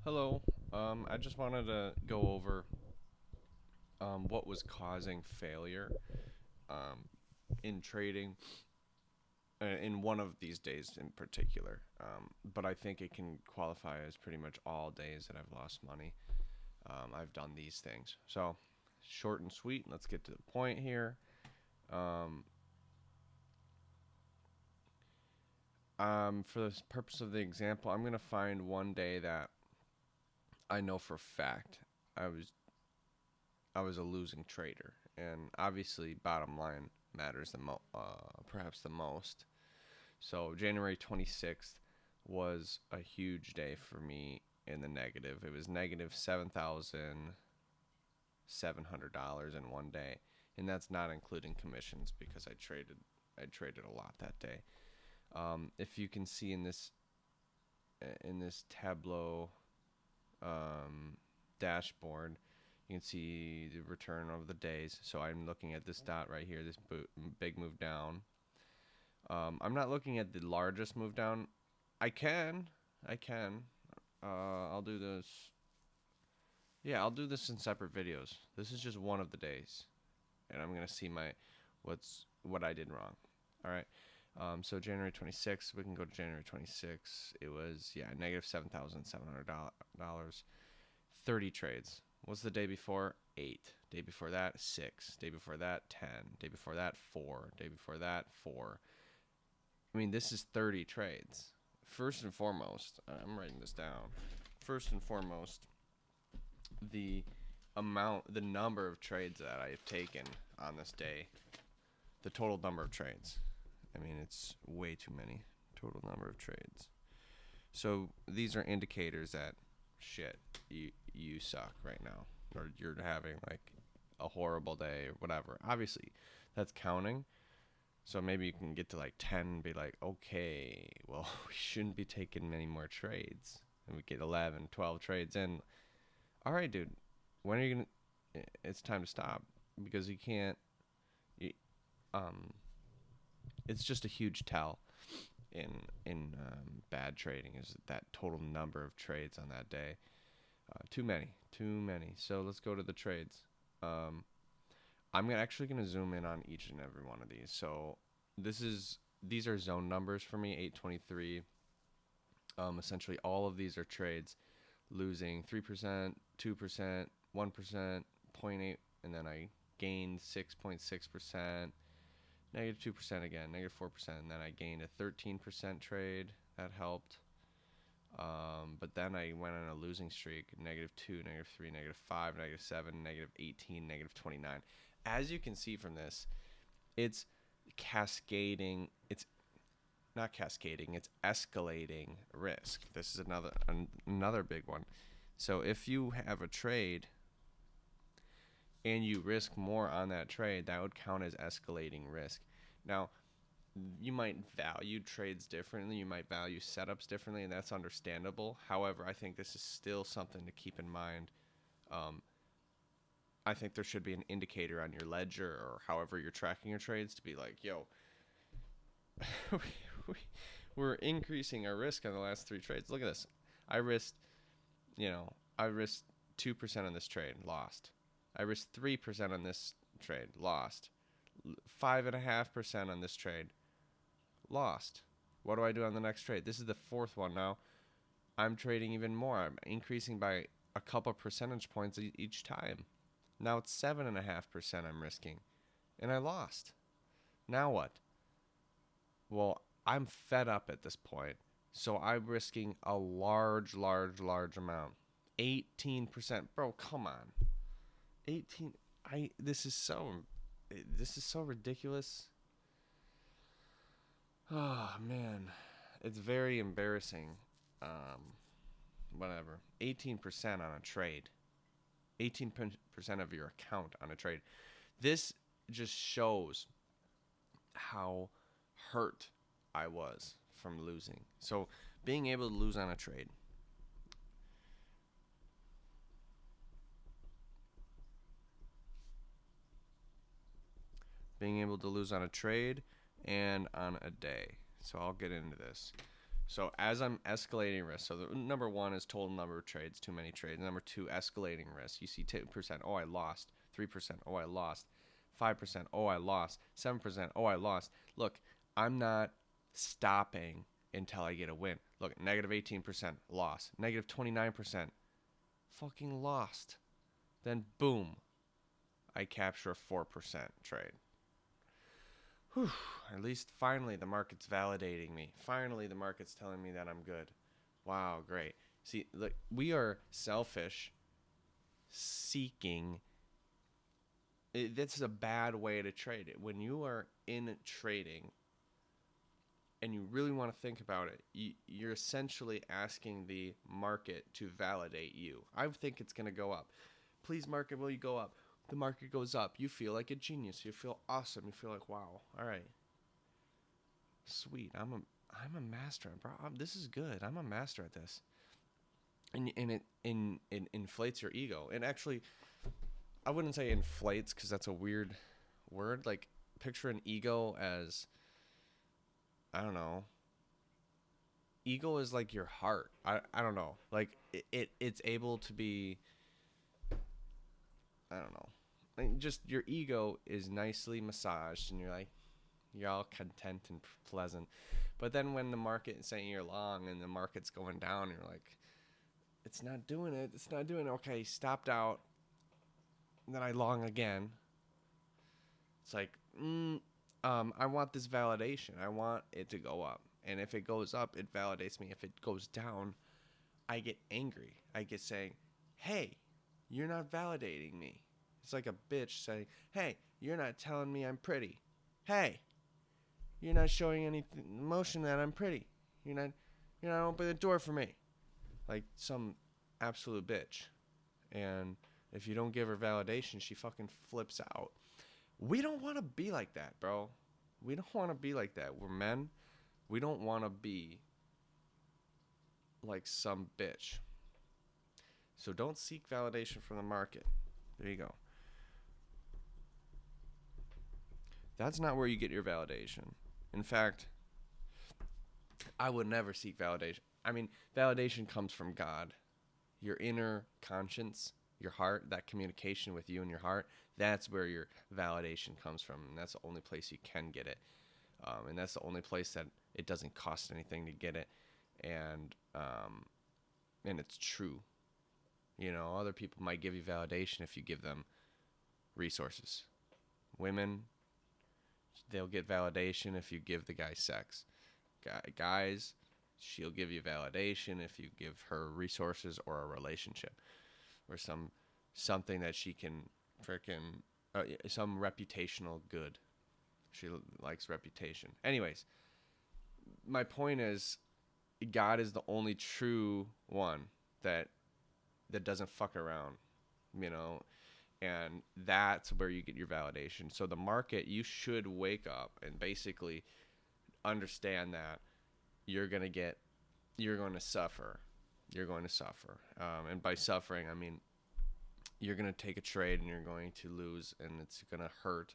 Hello. I just wanted to go over what was causing failure um, in trading in one of these days in particular. But I think it can qualify as pretty much all days that I've lost money. I've done these things. So, short and sweet. Let's get to the point here. Um, for the purpose of the example, I'm going to find one day that I know for a fact I was I was a losing trader, and obviously, bottom line matters perhaps the most. So January 26th was a huge day for me in the negative. It was negative $7,700 in one day, and that's not including commissions because I traded a lot that day. If you can see in this Tableau um, dashboard, you can see the return of the days. So I'm looking at this dot right here, this big move down. I'm not looking at the largest move down. I can. I'll do this. Yeah, I'll do this in separate videos. This is just one of the days, and I'm gonna see what I did wrong. All right. So January 26th, we can go to January 26th. It was negative $7,700. 30 trades. What's the day before? 8. Day before that, 6. Day before that, 10. Day before that, 4. Day before that, 4. I mean, this is 30 trades. First and foremost, I'm writing this down. First and foremost, the the number of trades that I have taken on this day, the total number of trades. I mean, it's way too many. Total number of trades. So these are indicators that shit, you suck right now, or you're having like a horrible day or whatever. Obviously, that's counting. So maybe you can get to like 10 and be like, okay, well, we shouldn't be taking many more trades. And we get 11, 12 trades in. All right, dude, when are you going to. It's time to stop because you can't. You, um, it's just a huge tell in bad trading is that total number of trades on that day. Too many, too many. So let's go to the trades. Um, I'm actually going to zoom in on each and every one of these. So these are zone numbers for me. 823. Essentially, all of these are trades losing 3%, 2%, 1%, 0.8, and then I gained 6.6%, negative 2% again, negative 4%, and then I gained a 13% trade. That helped. But then I went on a losing streak, negative 2, negative 3, negative 5, negative 7, negative 18, negative 29. As you can see from this, it's cascading. It's not cascading, it's escalating risk. This is another big one. So if you have a trade and you risk more on that trade, that would count as escalating risk. Now, you might value trades differently, you might value setups differently, and that's understandable. However, I think this is still something to keep in mind. Um, I think there should be an indicator on your ledger or however you're tracking your trades to be like, yo, we're increasing our risk on the last 3 trades. Look at this. I risked, I risked 2% on this trade, lost. I risked 3% on this trade, lost. 5.5% on this trade, lost. What do I do on the next trade? This is the fourth one now. I'm trading even more. I'm increasing by a couple percentage points each time. Now it's 7.5% I'm risking, and I lost. Now what? Well, I'm fed up at this point, so I'm risking a large, large, large amount. 18%, bro. Come on, 18. This is so ridiculous. Oh man, it's very embarrassing. Um, Whatever. 18% on a trade. 18% of your account on a trade. This just shows how hurt I was from losing. So being able to lose on a trade. Being able to lose on a trade and on a day. So I'll get into this. So as I'm escalating risk, so the number one is total number of trades, too many trades. Number two, escalating risk. You see 2%, oh, I lost. 3%, oh, I lost. 5%, oh, I lost. 7%, oh, I lost. Look, I'm not stopping until I get a win. Look, negative 18% loss. Negative 29% fucking lost. Then boom, I capture a 4% trade. Whew, at least finally the market's validating me. Finally the market's telling me that I'm good. Wow, great. See, look, we are selfish seeking. This is a bad way to trade it. When you are in trading and you really want to think about it, you're essentially asking the market to validate you. I think it's going to go up. Please, market, will you go up? The market goes up. You feel like a genius. You feel awesome. You feel like, wow, all right, sweet. I'm a master, bro. This is good. I'm a master at this. And it inflates your ego. And actually, I wouldn't say inflates because that's a weird word. Like, picture an ego as, I don't know. Ego is like your heart. I don't know. Like, it's able to be, I don't know. Like, just your ego is nicely massaged and you're all content and pleasant. But then when the market is saying you're long and the market's going down, you're like, it's not doing it. It's not doing it. Okay, stopped out. And then I long again. It's like, I want this validation. I want it to go up. And if it goes up, it validates me. If it goes down, I get angry. I get saying, hey, you're not validating me. It's like a bitch saying, hey, you're not telling me I'm pretty. Hey, you're not showing any emotion that I'm pretty. You're not opening the door for me. Like some absolute bitch. And if you don't give her validation, she fucking flips out. We don't want to be like that, bro. We don't want to be like that. We're men. We don't want to be like some bitch. So don't seek validation from the market. There you go. That's not where you get your validation. In fact, I would never seek validation. I mean, validation comes from God. Your inner conscience, your heart, that communication with you and your heart, that's where your validation comes from. And that's the only place you can get it. And that's the only place that it doesn't cost anything to get it. And it's true. You know, other people might give you validation if you give them resources. Women, they'll get validation if you give the guy sex. Guys, she'll give you validation if you give her resources or a relationship or something that she can frickin' some reputational good. She likes reputation. Anyways, my point is, God is the only true one that doesn't fuck around, you know, and that's where you get your validation. So the market, you should wake up and basically understand that you're going to suffer. You're going to suffer. And by suffering, I mean, you're going to take a trade and you're going to lose and it's going to hurt.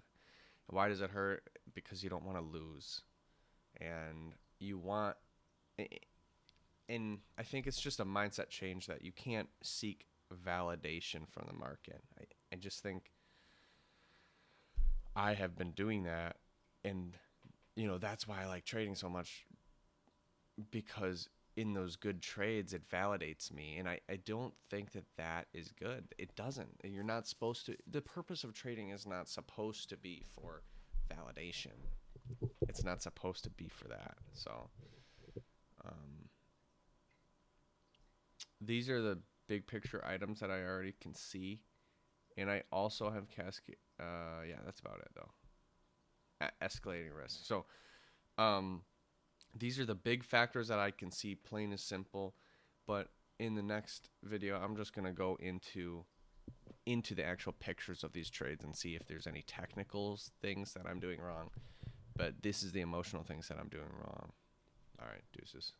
Why does it hurt? Because you don't want to lose. And you want, and I think it's just a mindset change that you can't seek validation from the market. I just think I have been doing that, and you know, that's why I like trading so much, because in those good trades it validates me, and I don't think that is good. It doesn't. You're not supposed to. The purpose of trading is not supposed to be for validation. It's not supposed to be for that. So these are the big picture items that I already can see. And I also have cascade. Yeah, that's about it though. Escalating risk. So, these are the big factors that I can see, plain and simple. But in the next video, I'm just gonna go into the actual pictures of these trades and see if there's any technical things that I'm doing wrong. But this is the emotional things that I'm doing wrong. All right, deuces.